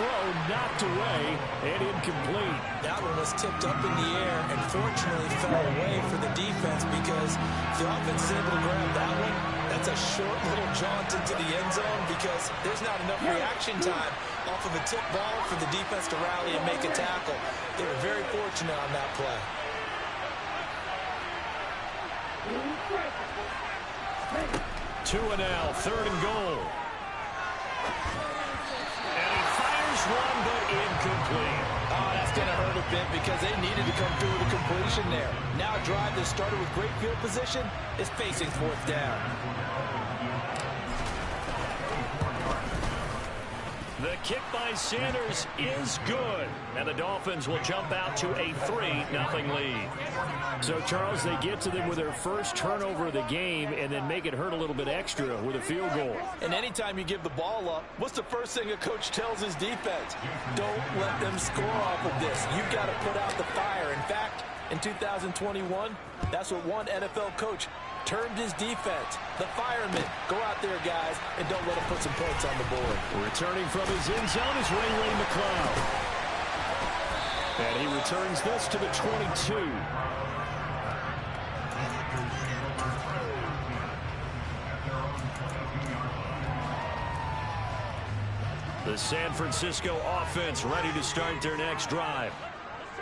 throw knocked away and incomplete. That one was tipped up in the air and fortunately fell away for the defense, because if the offense is able to grab that one, that's a short little jaunt into the end zone, because there's not enough reaction time off of a tip ball for the defense to rally and make a tackle. They were very fortunate on that play. Two and now, third and goal. And he fires one, but incomplete. Oh, that's going to hurt a bit, because they needed to come through with a completion there. Now a drive that started with great field position is facing fourth down. The kick by Sanders is good, and the Dolphins will jump out to a 3-0 lead. So, Charles, they get to them with their first turnover of the game and then make it hurt a little bit extra with a field goal. And anytime you give the ball up, what's the first thing a coach tells his defense? Don't let them score off of this. You've got to put out the fire. In fact, in 2021, that's what one NFL coach termed his defense, the firemen. Go out there, guys, and don't let them put some points on the board. Returning from his end zone is Ray McLeod. And he returns this to the 22. The San Francisco offense ready to start their next drive.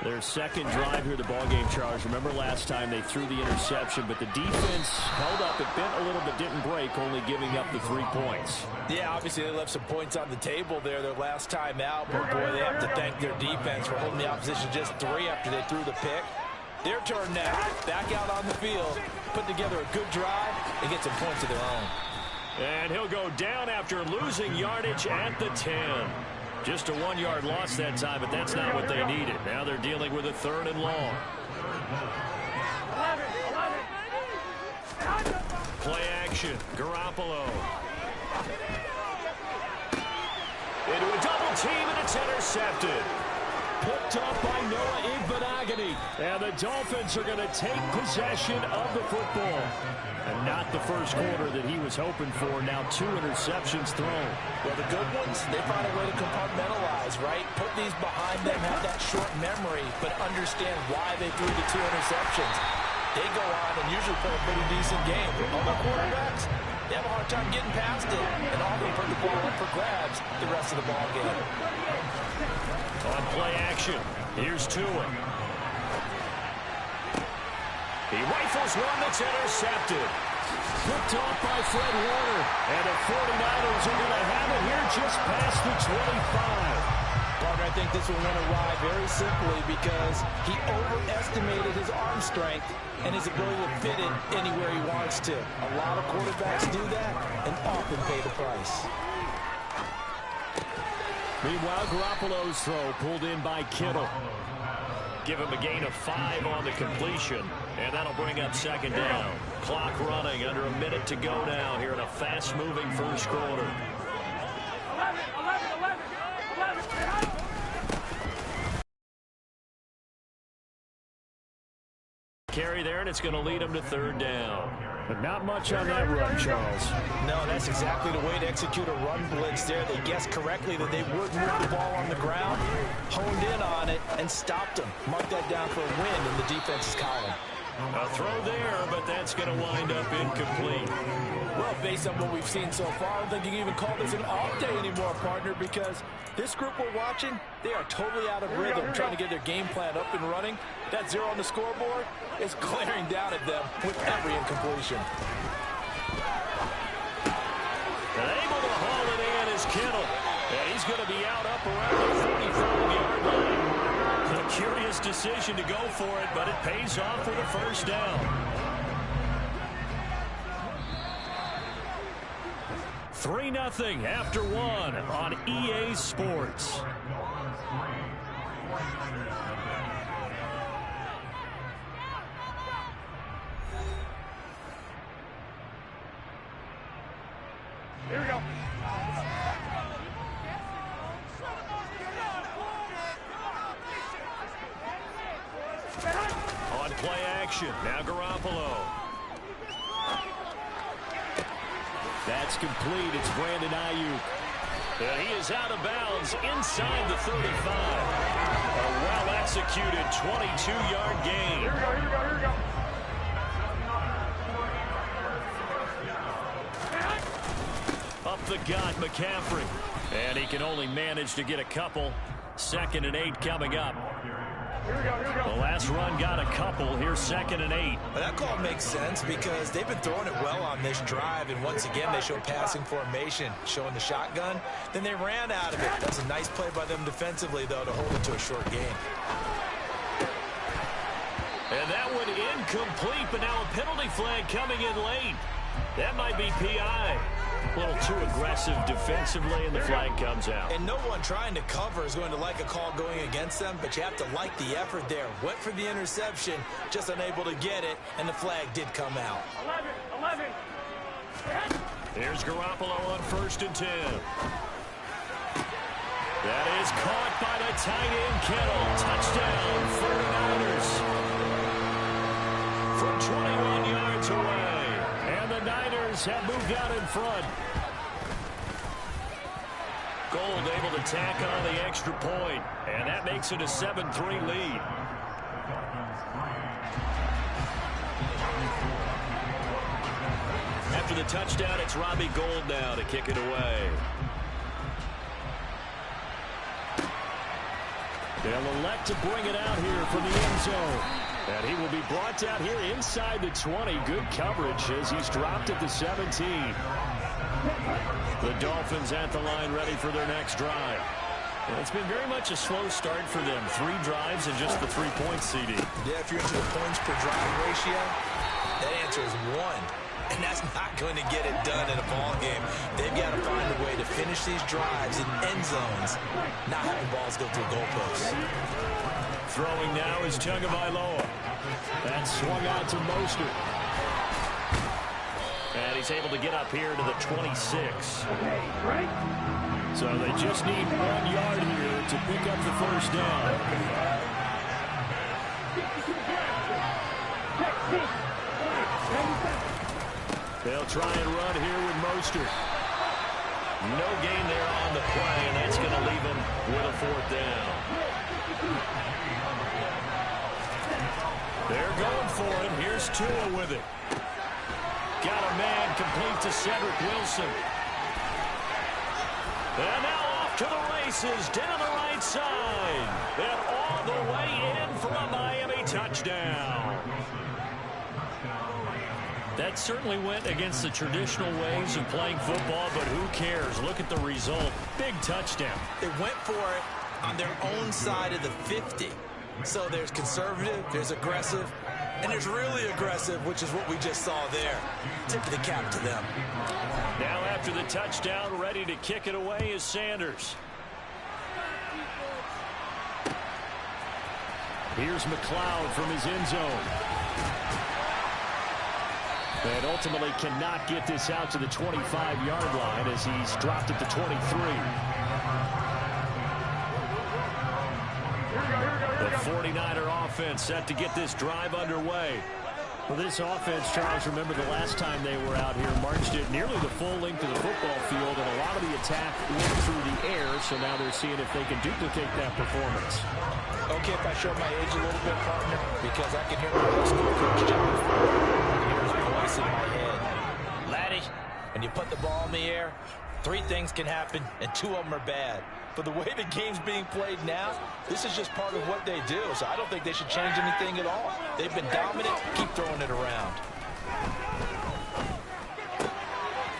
Their second drive here, the ballgame, Charles. Remember last time they threw the interception, but the defense held up. It bent a little but didn't break, only giving up the 3 points. Yeah, obviously they left some points on the table there their last time out, but boy, they have to thank their defense for holding the opposition just 3 after they threw the pick. Their turn now, back out on the field, put together a good drive and get some points of their own. And he'll go down after losing yardage at the 10. Just a 1-yard loss that time, but that's not what they needed. Now they're dealing with a 3rd and long. Play action. Garoppolo. Into a double team, and it's intercepted. Picked up by Noah Igbenogany. And the Dolphins are going to take possession of the football. And not the first quarter that he was hoping for. Now 2 interceptions thrown. Well, the good ones, they find a way to compartmentalize, right? Put these behind them, have that short memory, but understand why they threw the 2 interceptions. They go on and usually play a pretty decent game. All the quarterbacks, they have a hard time getting past it, and often put the ball up for grabs the rest of the ball game. On play action, here's Tua. He rifles one that's intercepted. Picked off by Fred Warner. And the 49ers are going to have it here just past the 25. Partner, I think this will win a ride very simply because he overestimated his arm strength and his ability to fit it anywhere he wants to. A lot of quarterbacks do that and often pay the price. Meanwhile, Garoppolo's throw pulled in by Kittle. Give him a gain of 5 on the completion, and that'll bring up 2nd down. Clock running, under a minute to go now here in a fast-moving first quarter. 11. Carry there, and it's going to lead him to 3rd down. But not much on that run, Charles. No, that's exactly the way to execute a run blitz there. They guessed correctly that they would move the ball on the ground, honed in on it, and stopped them. Mark that down for a win in the defense's column. A throw there, but that's going to wind up incomplete. Well, based on what we've seen so far, I don't think you can even call this an off day anymore, partner, because this group we're watching, they are totally out of rhythm, trying to get their game plan up and running. That 0 on the scoreboard is glaring down at them with every incompletion. And able to haul it in is Kittle. And he's going to be out up around the 45-yard line. A curious decision to go for it, but it pays off with a 1st down. 3-0 after 1 on EA Sports. Here we go. On play action, now Garoppolo. That's complete. It's Brandon Ayuk. And he is out of bounds inside the 35. A well-executed 22-yard gain. Here we go, here we go, here we go. Up the gut, McCaffrey. And he can only manage to get a couple. 2nd and 8 coming up. Here we go, here we go. The last run got a couple. Here's 2nd and 8. Well, that call makes sense because they've been throwing it well on this drive, and once again they show passing formation, showing the shotgun. Then they ran out of it. That's a nice play by them defensively, though, to hold it to a short game. And that one incomplete, but now a penalty flag coming in late. That might be PI. A little too aggressive defensively, and the flag comes out. And no one trying to cover is going to like a call going against them, but you have to like the effort there. Went for the interception, just unable to get it, and the flag did come out. 11. Here's Garoppolo on 1st and 10. That is caught by the tight end, Kittle. Touchdown, 49ers. From 21 yards away. And the Niners have moved out in front. Gold able to tack on the extra point, and that makes it a 7-3 lead. After the touchdown, it's Robbie Gould now to kick it away. They'll elect to bring it out here from the end zone. And he will be brought down here inside the 20. Good coverage as he's dropped at the 17. The Dolphins at the line ready for their next drive. And it's been very much a slow start for them. 3 drives and just the 3 points, CD. Yeah, if you're into the points per drive ratio, that answer is 1. And that's not going to get it done in a ball game. They've got to find a way to finish these drives in end zones, not having balls go through goalposts. Throwing now is Tagovailoa. That swung out to Mostert. And he's able to get up here to the 26. So they just need 1 yard here to pick up the first down. They'll try and run here with Mostert. No gain there on the play, and that's going to leave them with a 4th down. They're going for it. Here's Tua with it. Got a man complete to Cedric Wilson. And now off to the races, down the right side. And all the way in for a Miami touchdown. That certainly went against the traditional ways of playing football, but who cares? Look at the result. Big touchdown. They went for it on their own side of the 50. So there's conservative, there's aggressive, and there's really aggressive, which is what we just saw there. Tip of the cap to them. Now after the touchdown, ready to kick it away is Sanders. Here's McLeod from his end zone. And ultimately cannot get this out to the 25-yard line as he's dropped at the 23. The 49er offense set to get this drive underway. Well, this offense, Charles, remember the last time they were out here, marched it nearly the full length of the football field, and a lot of the attack went through the air, so now they're seeing if they can duplicate that performance. Okay, if I show my age a little bit, partner, because I can hear my high school coach, John Ford, voice in my head. Laddie, when you put the ball in the air, 3 things can happen, and 2 of them are bad. But the way the game's being played now, this is just part of what they do. So I don't think they should change anything at all. They've been dominant. Keep throwing it around.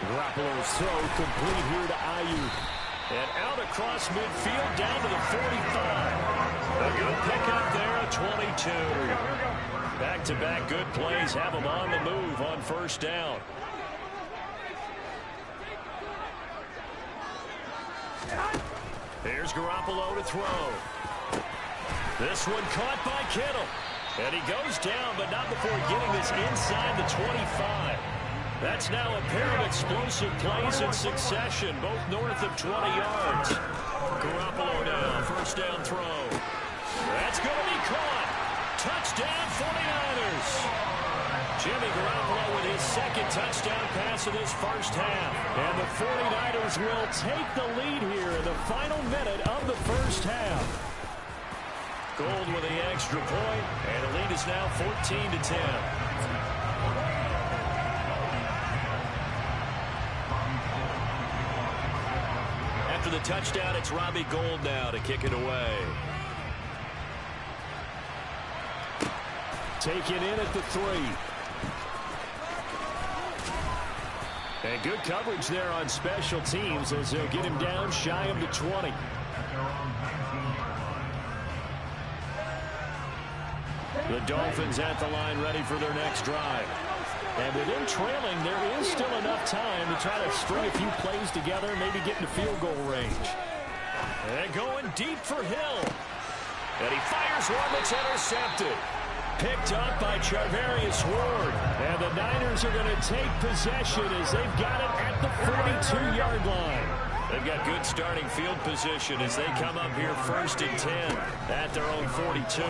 Garoppolo's throw complete here to Ayuk. And out across midfield down to the 45. A good pickup there at 22. Back-to-back good plays have them on the move on 1st down. Here's Garoppolo to throw. This one caught by Kittle. And he goes down, but not before getting this inside the 25. That's now a pair of explosive plays in succession, both north of 20 yards. Garoppolo now, 1st down throw. That's going to be caught. Touchdown 49ers. Jimmy Garoppolo with his second touchdown pass of this first half. And the 49ers will take the lead here in the final minute of the first half. Gold with the extra point, and the lead is now 14-10. After the touchdown, it's Robbie Gould now to kick it away. Taken in at the 3. And good coverage there on special teams as they'll get him down shy of the 20. The Dolphins at the line ready for their next drive. And with them trailing, there is still enough time to try to string a few plays together, maybe get into field goal range. And going deep for Hill. And he fires one that's intercepted. Picked up by Charvarius Ward. And the Niners are going to take possession as they've got it at the 42-yard line. They've got good starting field position as they come up here 1st and 10 at their own 42.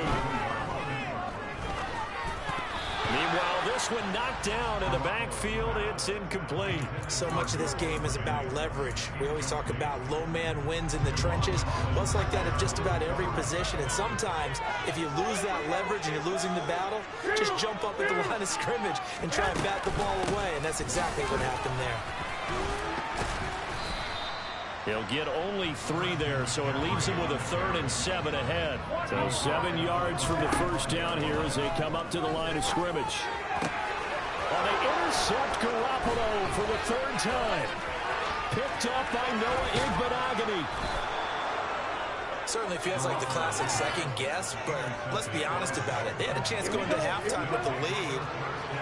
Meanwhile, this one knocked down in the backfield. It's incomplete. So much of this game is about leverage. We always talk about low man wins in the trenches. Well, it's like that at just about every position. And sometimes, if you lose that leverage and you're losing the battle, just jump up at the line of scrimmage and try and bat the ball away. And that's exactly what happened there. He'll get only 3 there, so it leaves him with a 3rd and 7 ahead. So 7 yards from the first down here as they come up to the line of scrimmage. And they intercept Garoppolo for the 3rd time. Picked up by Noah Igbenogany. Certainly feels like the classic second guess, but let's be honest about it. They had a chance going to halftime with the lead.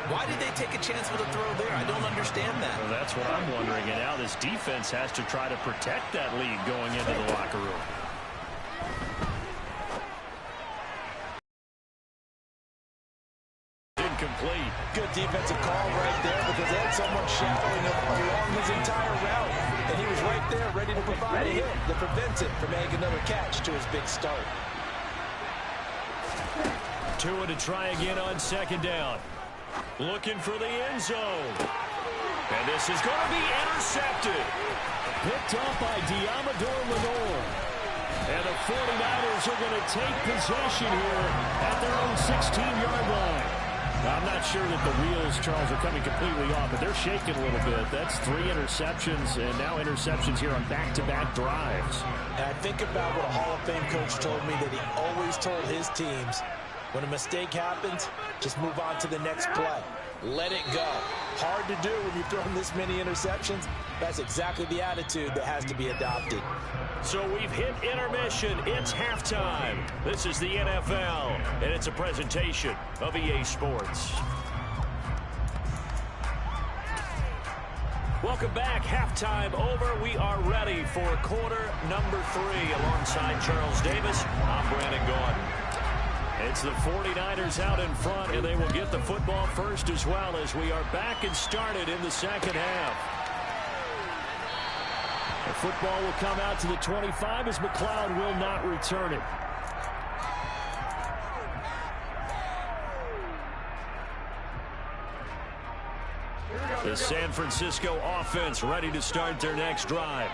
Why did they take a chance with a throw there? I don't understand that. Well, that's what I'm wondering. And now this defense has to try to protect that lead going into the locker room. Incomplete. Good defensive call right there because they had someone shadowing him along his entire route. And he was right there ready to provide a hit to prevent him from making another catch to his big start. Tua to try again on 2nd down. Looking for the end zone. And this is going to be intercepted. Picked up by Diamador Lenore. And the 49ers are going to take possession here at their own 16-yard line. Now, I'm not sure that the wheels, Charles, are coming completely off, but they're shaking a little bit. That's 3 interceptions, and now interceptions here on back-to-back drives. And I think about what a Hall of Fame coach told me that he always told his teams, when a mistake happens, just move on to the next play. Let it go. Hard to do when you've thrown this many interceptions. That's exactly the attitude that has to be adopted. So we've hit intermission. It's halftime. This is the NFL, and it's a presentation of EA Sports. Welcome back. Halftime over. We are ready for quarter number 3 alongside Charles Davis. I'm Brandon Gordon. It's the 49ers out in front, and they will get the football first as well as we are back and started in the second half. The football will come out to the 25 as McLeod will not return it. The San Francisco offense ready to start their next drive.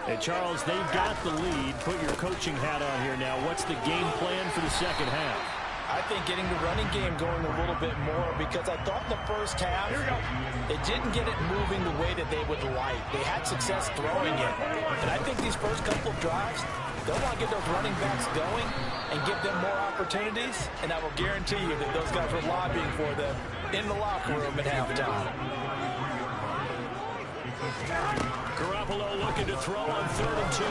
And Charles, they've got the lead. Put your coaching hat on here now. What's the game plan for the second half? I think getting the running game going a little bit more because I thought the first half, it didn't get it moving the way that they would like. They had success throwing it. And I think these first couple of drives, they'll want to get those running backs going and give them more opportunities. And I will guarantee you that those guys were lobbying for them in the locker room at halftime. Garoppolo looking to throw on 3rd and 2.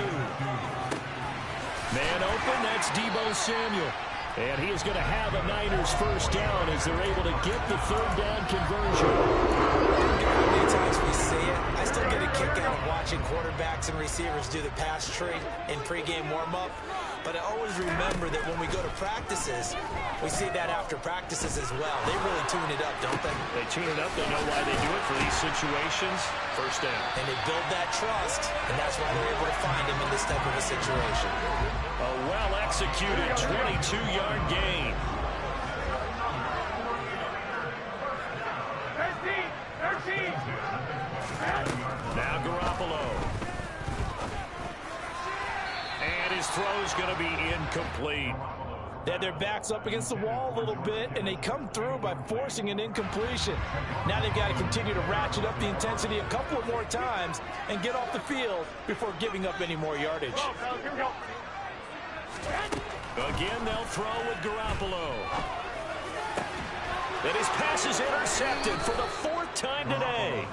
Man open, that's Deebo Samuel. And he is going to have a Niners first down as they're able to get the 3rd down conversion. How many times we see it, I still get a kick out of watching quarterbacks and receivers do the pass tree in pregame warm-up. But I always remember that when we go to practices, we see that after practices as well. They really tune it up, don't they? They tune it up. They know why they do it for these situations. First down. And they build that trust, and that's why they're able to find him in this type of a situation. A well-executed 22-yard gain. throw's going to be incomplete. They had their backs up against the wall a little bit, and they come through by forcing an incompletion. Now they've got to continue to ratchet up the intensity a couple of more times and get off the field before giving up any more yardage. Here we go. Again, they'll throw with Garoppolo. And his pass is intercepted for the 4th time today.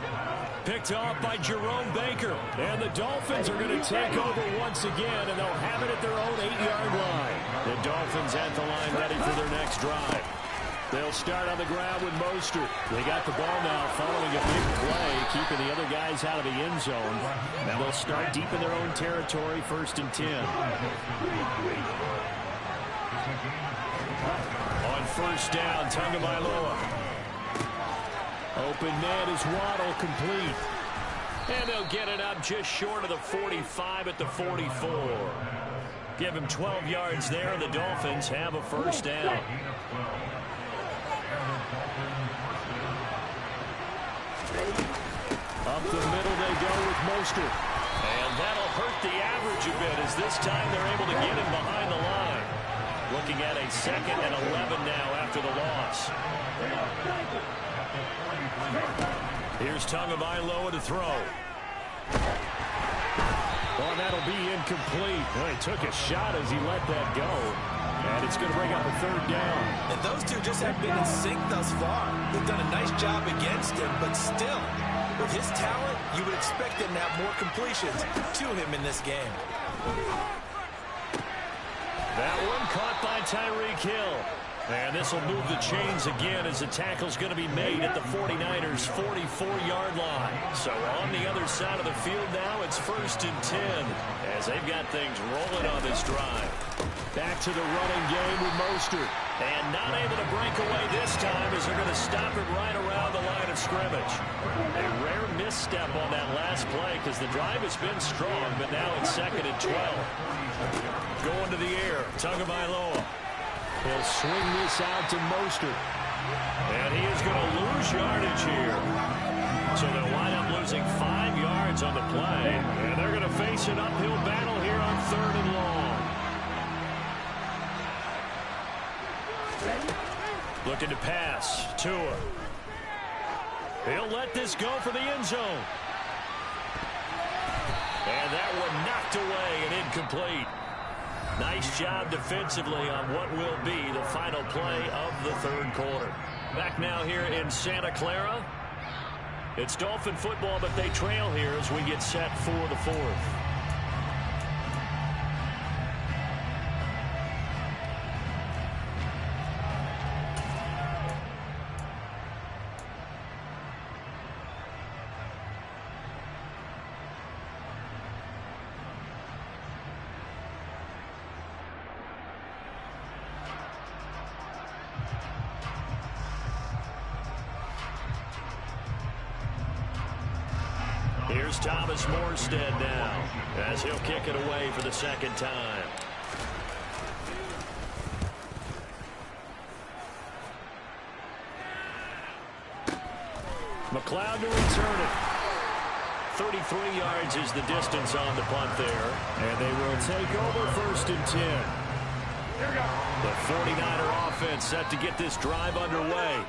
Picked off by Jerome Baker. And the Dolphins are going to take over once again, and they'll have it at their own 8-yard line. The Dolphins at the line ready for their next drive. They'll start on the ground with Mostert. They got the ball now following a big play, keeping the other guys out of the end zone. Now they'll start deep in their own territory, 1st and 10. On 1st down, Tagovailoa. Open man is Waddle, complete. And they'll get it up just short of the 45 at the 44. Give him 12 yards there, and the Dolphins have a 1st down. Up the middle they go with Mostert. And that'll hurt the average a bit as this time they're able to get him behind the line. Looking at a 2nd and 11 now after the loss. Here's Tagovailoa to throw. Oh, that'll be incomplete. Well, he took a shot as he let that go. And it's going to bring up a 3rd down. And those two just have been in sync thus far. They've done a nice job against him, but still, with his talent, you would expect him to have more completions to him in this game. That one caught by Tyreek Hill. And this will move the chains again as the tackle's going to be made at the 49ers' 44-yard line. So on the other side of the field now, it's 1st and 10 as they've got things rolling on this drive. Back to the running game with Mostert. And not able to break away this time as they're going to stop it right around the line of scrimmage. A rare misstep on that last play because the drive has been strong, but now it's 2nd and 12. Going to the air, Tagovailoa. He'll swing this out to Mostert. And he is going to lose yardage here. So they'll wind up losing 5 yards on the play. And they're going to face an uphill battle here on 3rd and long. Looking to pass. Tua. He'll let this go for the end zone. And that one knocked away and incomplete. Nice job defensively on what will be the final play of the 3rd quarter. Back now here in Santa Clara. It's Dolphin football, but they trail here as we get set for the 4th. Here's Thomas Morstead now as he'll kick it away for the 2nd time. McLeod to return it. 33 yards is the distance on the punt there. And they will take over 1st and 10. The 49er offense set to get this drive underway.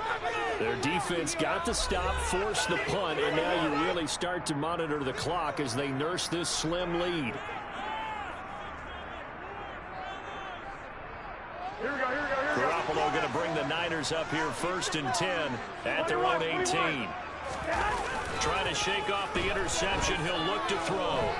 Their defense got the stop, forced the punt, and now you really start to monitor the clock as they nurse this slim lead. Garoppolo going to bring the Niners up here 1st and 10 at their own 18. Trying to shake off the interception. He'll look to throw.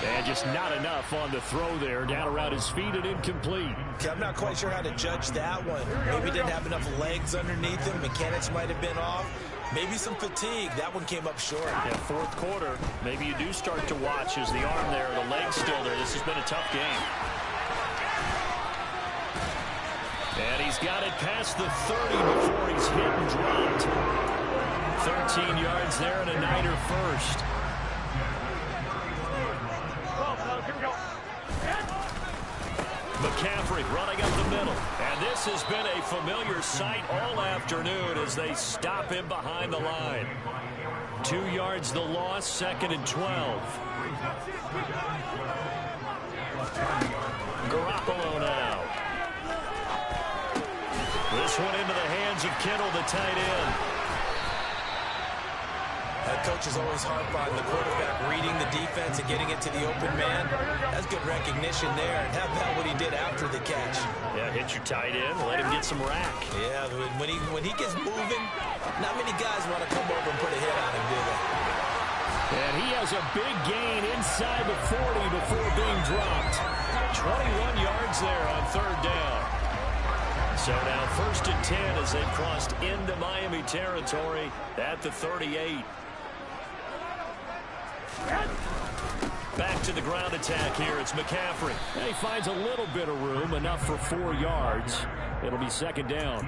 And just not enough on the throw there. Down around his feet and incomplete. Okay, I'm not quite sure how to judge that one. Maybe didn't have enough legs underneath him. Mechanics might have been off. Maybe some fatigue. That one came up short. Yeah, 4th quarter. Maybe you do start to watch as the arm there, the leg's still there. This has been a tough game. And he's got it past the 30 before he's hit and dropped. 13 yards there and a Niner 1st. McCaffrey running up the middle. And this has been a familiar sight all afternoon as they stop him behind the line. 2 yards the loss, 2nd and 12. Garoppolo now. This one into the hands of Kittle, the tight end. That coach is always harp on the quarterback reading the defense and getting it to the open man. That's good recognition there. And how about what he did after the catch? Yeah, hit your tight end, let him get some rack. Yeah, when he gets moving, not many guys want to come over and put a hit on him, do they? And he has a big gain inside the 40 before being dropped. 21 yards there on third down. So now 1st and 10 as they've crossed into Miami territory at the 38. Back to the ground attack here. It's McCaffrey. And he finds a little bit of room, enough for 4 yards. It'll be 2nd down.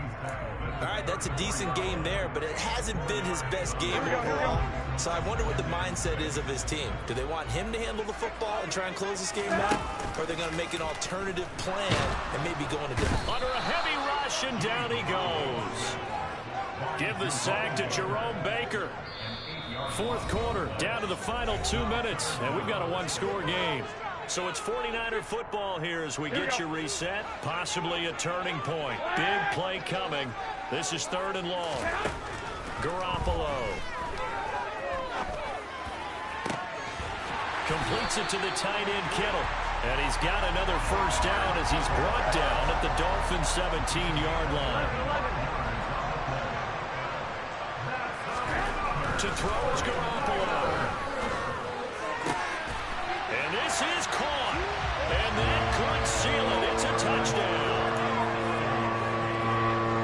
All right, that's a decent game there, but it hasn't been his best game overall. So I wonder what the mindset is of his team. Do they want him to handle the football and try and close this game out? Or are they going to make an alternative plan and maybe go in a different... Under a heavy rush, and down he goes. Give the sack to Jerome Baker. 4th quarter, down to the final 2 minutes, and we've got a one-score game. So it's 49er football here as we get you reset. Possibly a turning point. Big play coming. This is 3rd and long. Garoppolo. Completes it to the tight end, Kittle. And he's got another 1st down as he's brought down at the Dolphins' 17-yard line. To throw is Garoppolo. And this is caught. And that could seal it. It's a touchdown.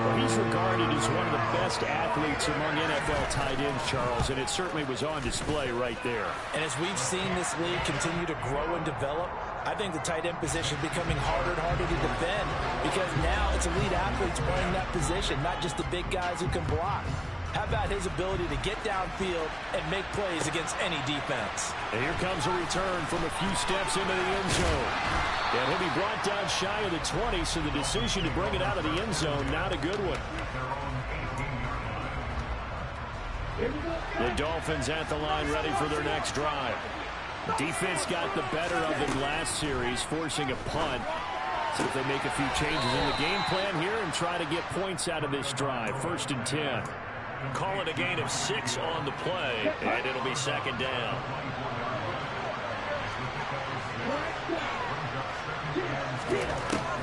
Well, he's regarded as one of the best athletes among NFL tight ends, Charles, and it certainly was on display right there. And as we've seen this league continue to grow and develop, I think the tight end position is becoming harder and harder to defend because now it's elite athletes playing that position, not just the big guys who can block. How about his ability to get downfield and make plays against any defense? And here comes a return from a few steps into the end zone. And he'll be brought down shy of the 20, so the decision to bring it out of the end zone, not a good one. The Dolphins at the line ready for their next drive. Defense got the better of them last series, forcing a punt. See if they make a few changes in the game plan here and try to get points out of this drive. 1st and 10. Call it a gain of 6 on the play, and it'll be 2nd down.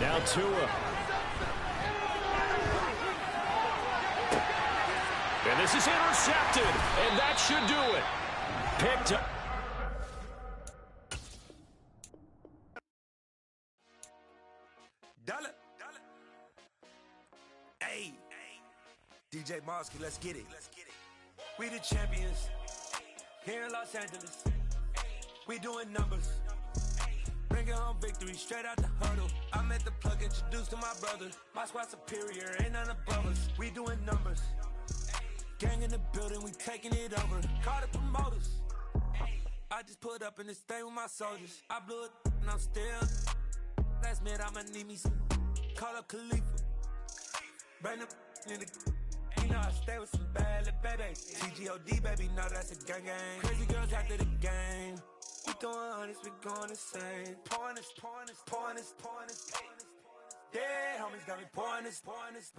Now Tua. And this is intercepted, and that should do it. Picked up. Dollar. Hey. DJ Mosky, let's get it. We the champions here in Los Angeles. We doing numbers. Bringing home victory straight out the huddle. I'm at the plug, introduced to my brother. My squad superior, ain't none above us. We doing numbers. Gang in the building, we taking it over. Call the promoters. I just put up in this thing with my soldiers. I blew it and I'm still. Last minute I'ma need me some. Call up Khalifa. Bring them in the. You know I stay with some bad little baby. TGOD baby, no that's a gang gang. Crazy girls after the game. We doing honest, we going insane. Pouring this. Yeah, homies got me pouring this.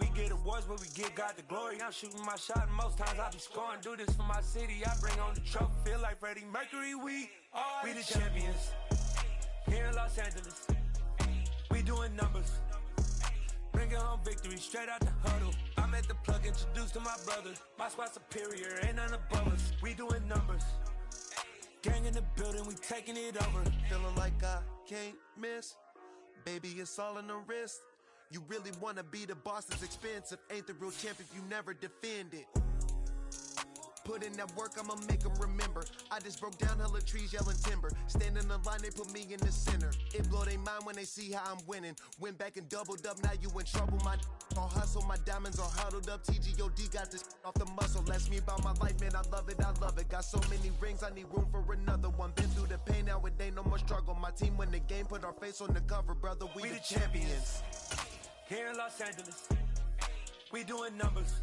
We get awards where we give God the glory. I'm shooting my shot and most times I be scoring. Do this for my city, I bring on the trophy. Feel like Freddie Mercury, we the champions here in Los Angeles. We doing numbers. Bringing home victory straight out the huddle. I'm at the plug, introduced to my brother. My squad superior, ain't none above us. We doing numbers. Gang in the building, we taking it over. Feeling like I can't miss. Baby, it's all in the wrist. You really wanna be the boss, it's expensive. Ain't the real champ if you never defend it. Put in that work, I'ma make them remember. I just broke down hella trees, yelling timber. Standing in the line, they put me in the center. It blow they mind when they see how I'm winning. Went back and doubled up, now you in trouble. My all hustle, my diamonds are huddled up. TGOD got this off the muscle. Ask me about my life, man, I love it. Got so many rings, I need room for another one. Been through the pain, now it ain't no more struggle. My team win the game, put our face on the cover, brother. We the champions. Here in Los Angeles, we doing numbers.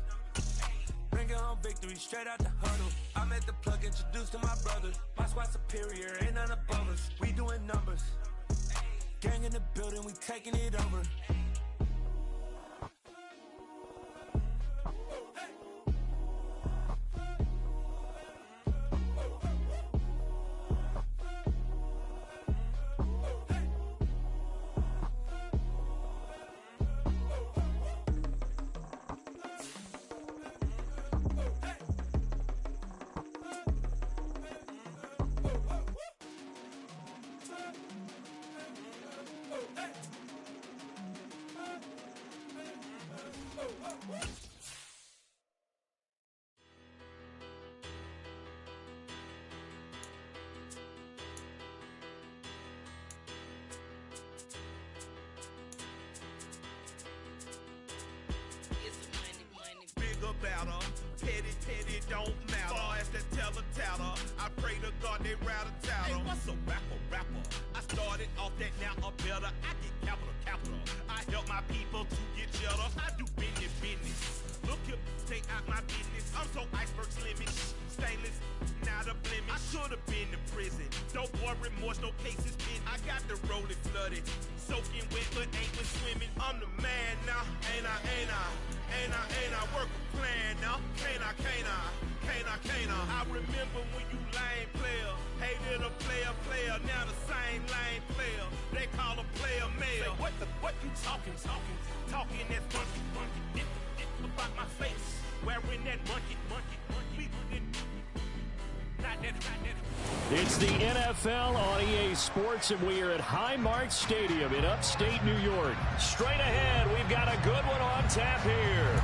Bringing home victory straight out the huddle. I'm at the plug, introduced to my brother. My squad superior, ain't none above us. We doing numbers. Gang in the building, we taking it over. Better, petty, don't matter. Far as the teller, I pray to God they rattle tattle. Hey, what's a rapper? I started off that, now I'm better. I get capital. I help my people to get cheddar. I do business. Look here, stay out my business. I'm so iceberg slimming, stainless, not a blemish. I should have been in prison. Don't worry, remorse, no cases pinned. I got the rolling flooded, soaking wet, but ain't been swimming. I'm the man now, ain't I? Work a plan now, can't I? I remember when you lame player, hated a player, now the same lame player. They call a player mayor. Say, what you talking that funky, about my face, wearing that monkey, not that. It's the NFL on EA Sports, and we are at Highmark Stadium in upstate New York. Straight ahead, we've got a good one on tap here.